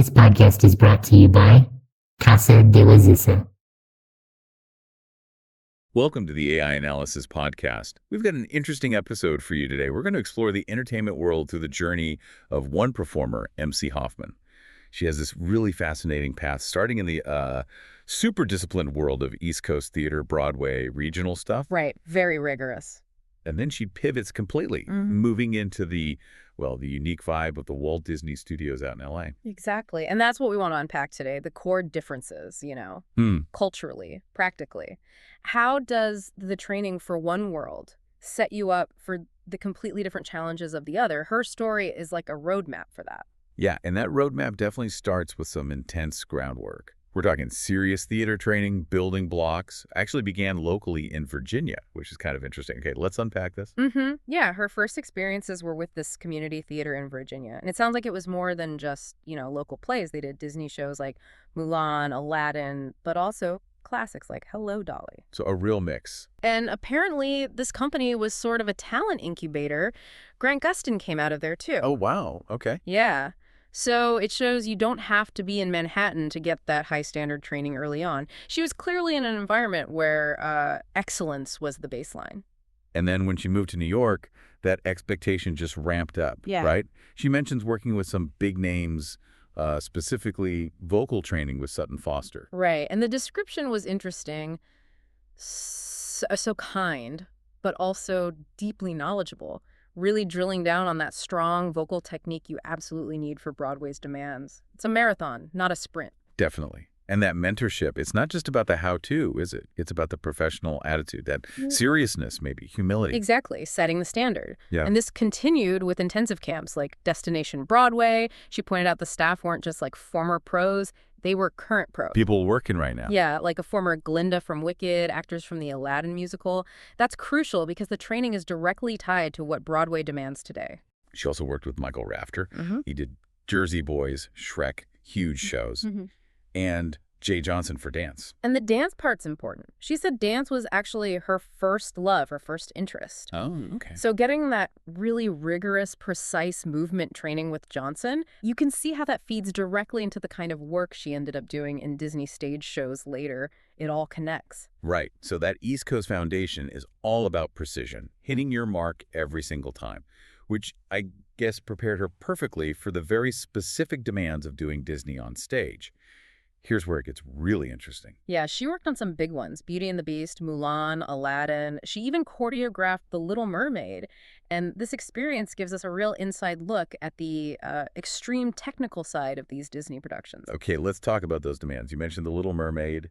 This podcast is brought to you by Casa de la Zisa. Welcome to the AI Analysis Podcast. We've got an interesting episode for you today. We're going to explore the entertainment world through the journey of one performer, MC Hoffman. She has this really fascinating path, starting in the super disciplined world of East Coast theater, Broadway, regional stuff. Right, very rigorous. And then she pivots completely, moving into the unique vibe of the Walt Disney Studios out in LA. Exactly. And that's what we want to unpack today, the core differences, culturally, practically. How does the training for one world set you up for the completely different challenges of the other? Her story is like a roadmap for that. Yeah, and that roadmap definitely starts with some intense groundwork. We're talking serious theater training, building blocks. Actually began locally in Virginia, which is kind of interesting. Okay, let's unpack this. Yeah, her first experiences were with this community theater in Virginia. And it sounds like it was more than just, local plays. They did Disney shows like Mulan, Aladdin, but also classics like Hello, Dolly. So a real mix. And apparently this company was sort of a talent incubator. Grant Gustin came out of there too. Oh, wow. Okay. Yeah. So it shows you don't have to be in Manhattan to get that high standard training early on. She was clearly in an environment where excellence was the baseline. And then when she moved to New York, that expectation just ramped up, right? She mentions working with some big names, specifically vocal training with Sutton Foster. Right. And the description was interesting, so kind, but also deeply knowledgeable. Really drilling down on that strong vocal technique you absolutely need for Broadway's demands. It's a marathon, not a sprint. Definitely. And that mentorship, it's not just about the how-to, is it? It's about the professional attitude, that seriousness, maybe, humility. Exactly, setting the standard. Yeah. And this continued with intensive camps like Destination Broadway. She pointed out the staff weren't just like former pros, they were current pros. People working right now. Yeah, like a former Glinda from Wicked, actors from the Aladdin musical. That's crucial because the training is directly tied to what Broadway demands today. She also worked with Michael Rafter. He did Jersey Boys, Shrek, huge shows, and Jay Johnson for dance. And the dance part's important. She said dance was actually her first love, her first interest. Oh, okay. So getting that really rigorous, precise movement training with Johnson, you can see how that feeds directly into the kind of work she ended up doing in Disney stage shows later. It all connects. Right. So that East Coast foundation is all about precision, hitting your mark every single time, which I guess prepared her perfectly for the very specific demands of doing Disney on stage. Here's where it gets really interesting. Yeah, she worked on some big ones. Beauty and the Beast, Mulan, Aladdin. She even choreographed The Little Mermaid. And this experience gives us a real inside look at the extreme technical side of these Disney productions. Okay, let's talk about those demands. You mentioned The Little Mermaid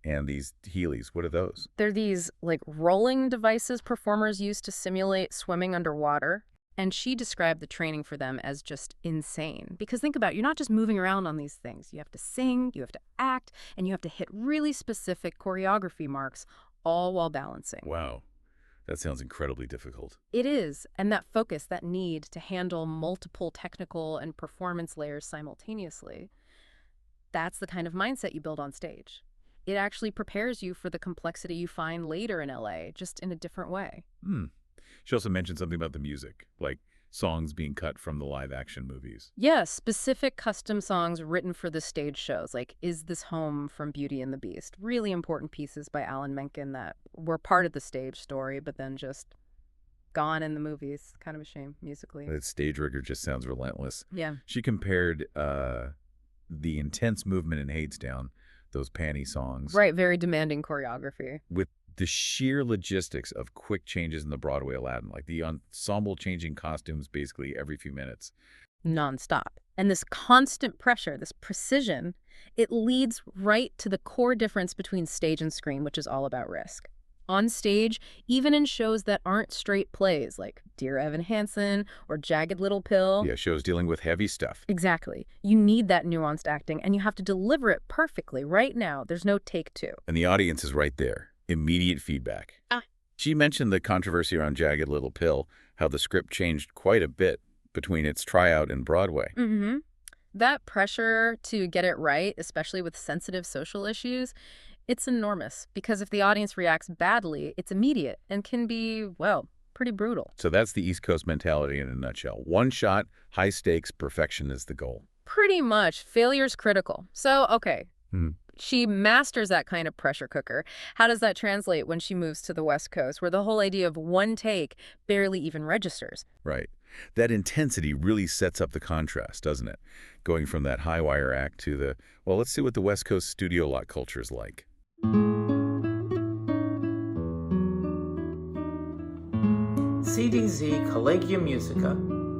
and these Heelys. What are those? They're these like rolling devices performers use to simulate swimming underwater. And she described the training for them as just insane. Because think about it, you're not just moving around on these things. You have to sing, you have to act, and you have to hit really specific choreography marks, all while balancing. Wow. That sounds incredibly difficult. It is. And that focus, that need to handle multiple technical and performance layers simultaneously, that's the kind of mindset you build on stage. It actually prepares you for the complexity you find later in LA, just in a different way. She also mentioned something about the music, like songs being cut from the live-action movies. Yeah, specific custom songs written for the stage shows, like Is This Home from Beauty and the Beast. Really important pieces by Alan Menken that were part of the stage story, but then just gone in the movies. Kind of a shame, musically. That stage rigor just sounds relentless. Yeah. She compared the intense movement in Hadestown, those panty songs. Right, very demanding choreography. With the sheer logistics of quick changes in the Broadway Aladdin, like the ensemble changing costumes basically every few minutes. Nonstop. And this constant pressure, this precision, it leads right to the core difference between stage and screen, which is all about risk. On stage, even in shows that aren't straight plays, like Dear Evan Hansen or Jagged Little Pill. Yeah, shows dealing with heavy stuff. Exactly. You need that nuanced acting, and you have to deliver it perfectly right now. There's no take two. And the audience is right there. Immediate feedback. She mentioned the controversy around Jagged Little Pill, how the script changed quite a bit between its tryout and Broadway. That pressure to get it right, especially with sensitive social issues, it's enormous. Because if the audience reacts badly, it's immediate and can be, well, pretty brutal. So that's the East Coast mentality in a nutshell. One shot, high stakes, perfection is the goal. Pretty much. Failure's critical. So, okay. Hmm. She masters that kind of pressure cooker. How does that translate when she moves to the West Coast, where the whole idea of one take barely even registers? Right. That intensity really sets up the contrast, doesn't it? Going from that high wire act to the, well, let's see what the West Coast studio lot culture is like. CDZ Collegia Musica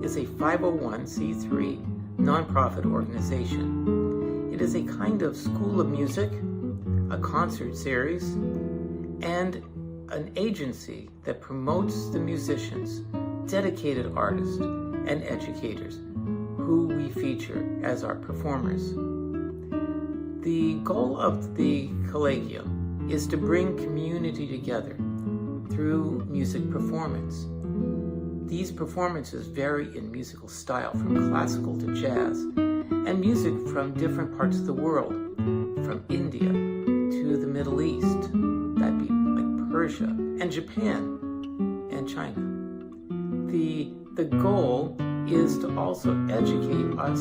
is a 501c3 nonprofit organization. It is a kind of school of music, a concert series, and an agency that promotes the musicians, dedicated artists, and educators who we feature as our performers. The goal of the Collegium is to bring community together through music performance. These performances vary in musical style from classical to jazz, and music from different parts of the world, from India to the Middle East, that'd be like Persia, and Japan, and China. The goal is to also educate us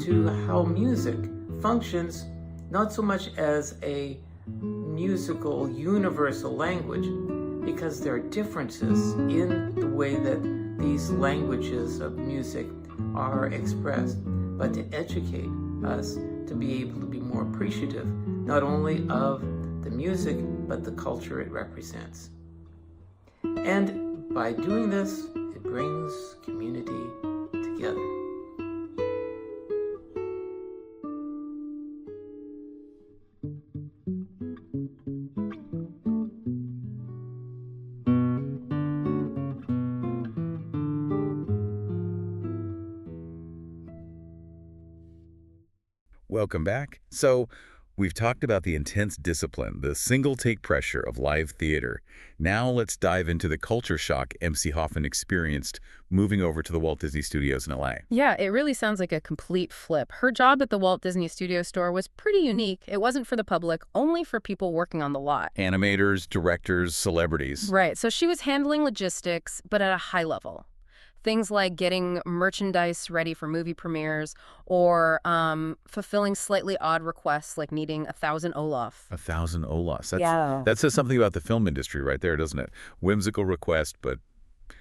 to how music functions not so much as a musical universal language, because there are differences in the way that these languages of music are expressed, but to educate us to be able to be more appreciative not only of the music but the culture it represents. And by doing this, it brings community together. Welcome back. So, we've talked about the intense discipline, the single-take pressure of live theater. Now let's dive into the culture shock MC Hoffman experienced moving over to the Walt Disney Studios in LA. Yeah, it really sounds like a complete flip. Her job at the Walt Disney Studios store was pretty unique. It wasn't for the public, only for people working on the lot. Animators, directors, celebrities. Right, so she was handling logistics, but at a high level. Things like getting merchandise ready for movie premieres or fulfilling slightly odd requests like needing 1,000 Olaf. 1,000 Olas. Yeah. That says something about the film industry right there, doesn't it? Whimsical request, but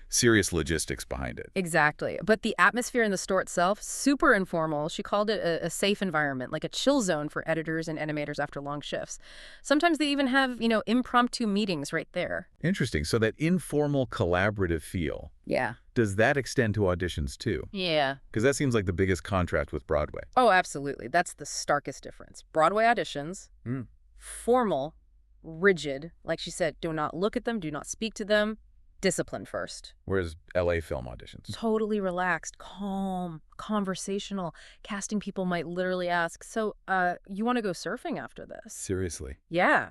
serious logistics behind it. Exactly. But the atmosphere in the store itself, super informal. She called it a safe environment, like a chill zone for editors and animators after long shifts. Sometimes they even have, impromptu meetings right there. Interesting. So that informal, collaborative feel. Yeah. Does that extend to auditions too? Yeah. Because that seems like the biggest contrast with Broadway. Oh, absolutely. That's the starkest difference. Broadway auditions, formal, rigid. Like she said, do not look at them, do not speak to them. Discipline first. Whereas LA film auditions. Totally relaxed, calm, conversational. Casting people might literally ask, so, you want to go surfing after this? Seriously. Yeah.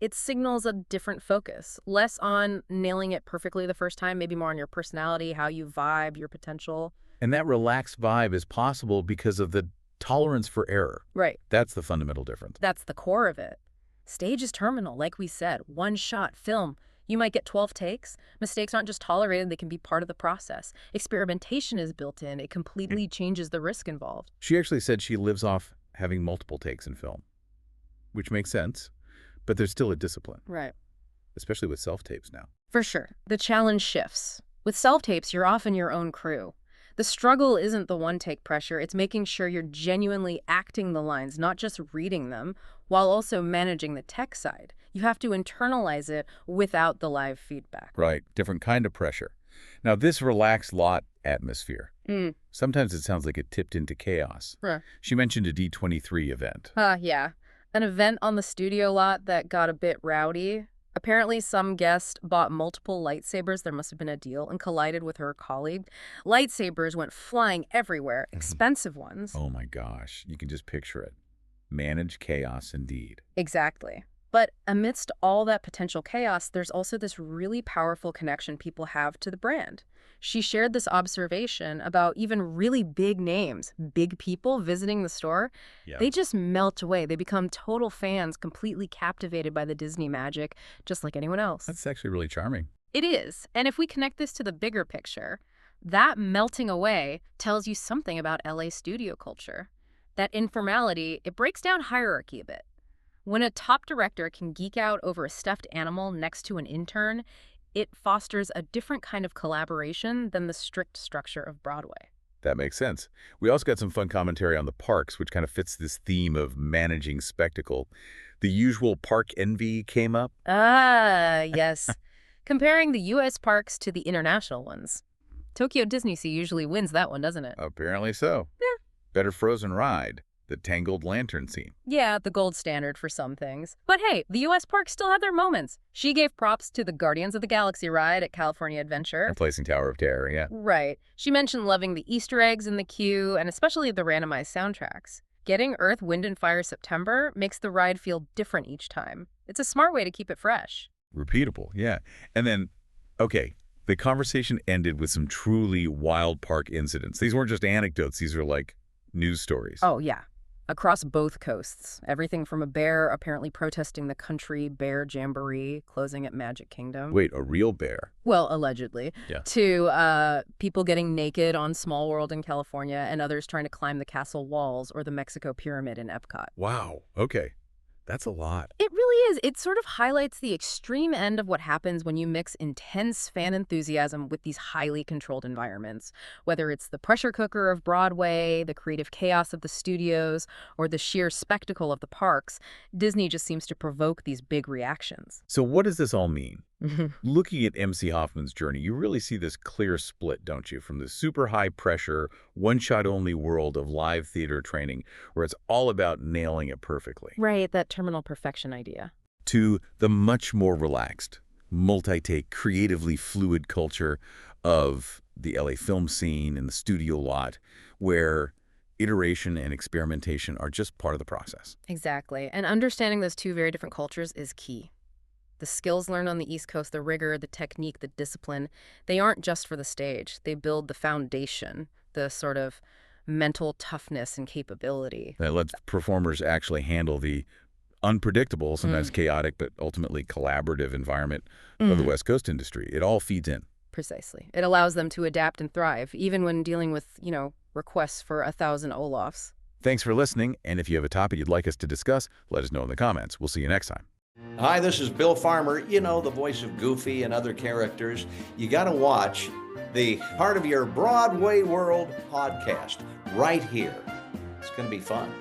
It signals a different focus. Less on nailing it perfectly the first time, maybe more on your personality, how you vibe, your potential. And that relaxed vibe is possible because of the tolerance for error. Right. That's the fundamental difference. That's the core of it. Stage is terminal, like we said. One shot, film. You might get 12 takes. Mistakes aren't just tolerated, they can be part of the process. Experimentation is built in. It completely changes the risk involved. She actually said she lives off having multiple takes in film, which makes sense, but there's still a discipline. Right. Especially with self-tapes now. For sure. The challenge shifts. With self-tapes, you're often your own crew. The struggle isn't the one-take pressure. It's making sure you're genuinely acting the lines, not just reading them, while also managing the tech side. You have to internalize it without the live feedback. Right. Different kind of pressure. Now, this relaxed lot atmosphere, sometimes it sounds like it tipped into chaos. Right. She mentioned a D23 event. Yeah. An event on the studio lot that got a bit rowdy. Apparently, some guest bought multiple lightsabers, there must have been a deal, and collided with her colleague. Lightsabers went flying everywhere, expensive ones. Oh my gosh, you can just picture it. Manage chaos indeed. Exactly. But amidst all that potential chaos, there's also this really powerful connection people have to the brand. She shared this observation about even really big names, big people visiting the store. Yeah. They just melt away. They become total fans, completely captivated by the Disney magic, just like anyone else. That's actually really charming. It is. And if we connect this to the bigger picture, that melting away tells you something about LA studio culture. That informality, it breaks down hierarchy a bit. When a top director can geek out over a stuffed animal next to an intern, it fosters a different kind of collaboration than the strict structure of Broadway. That makes sense. We also got some fun commentary on the parks, which kind of fits this theme of managing spectacle. The usual park envy came up. Ah, yes. Comparing the U.S. parks to the international ones. Tokyo Disney Sea usually wins that one, doesn't it? Apparently so. Yeah. Better Frozen ride. The Tangled Lantern scene. Yeah, the gold standard for some things. But hey, the U.S. parks still have their moments. She gave props to the Guardians of the Galaxy ride at California Adventure. And placing Tower of Terror, yeah. Right. She mentioned loving the Easter eggs in the queue, and especially the randomized soundtracks. Getting Earth, Wind, and Fire September makes the ride feel different each time. It's a smart way to keep it fresh. Repeatable, yeah. And then, okay, the conversation ended with some truly wild park incidents. These weren't just anecdotes. These are like news stories. Oh, yeah. Across both coasts. Everything from a bear apparently protesting the country bear jamboree closing at Magic Kingdom. Wait, a real bear? Well, allegedly. Yeah. To people getting naked on Small World in California and others trying to climb the castle walls or the Mexico Pyramid in Epcot. Wow, okay. That's a lot. It really is. It sort of highlights the extreme end of what happens when you mix intense fan enthusiasm with these highly controlled environments. Whether it's the pressure cooker of Broadway, the creative chaos of the studios, or the sheer spectacle of the parks, Disney just seems to provoke these big reactions. So what does this all mean? Looking at MC Hoffman's journey, you really see this clear split, don't you? From the super high pressure, one-shot-only world of live theater training, where it's all about nailing it perfectly. Right, that terminal perfection idea. To the much more relaxed, multi-take, creatively fluid culture of the LA film scene and the studio lot, where iteration and experimentation are just part of the process. Exactly. And understanding those two very different cultures is key. The skills learned on the East Coast, the rigor, the technique, the discipline, they aren't just for the stage. They build the foundation, the sort of mental toughness and capability. That lets performers actually handle the unpredictable, sometimes chaotic, but ultimately collaborative environment of the West Coast industry. It all feeds in. Precisely. It allows them to adapt and thrive, even when dealing with, requests for 1,000 Olafs. Thanks for listening, and if you have a topic you'd like us to discuss, let us know in the comments. We'll see you next time. Hi, this is Bill Farmer, the voice of Goofy and other characters. You got to watch the Part of Your Broadway World podcast right here. It's going to be fun.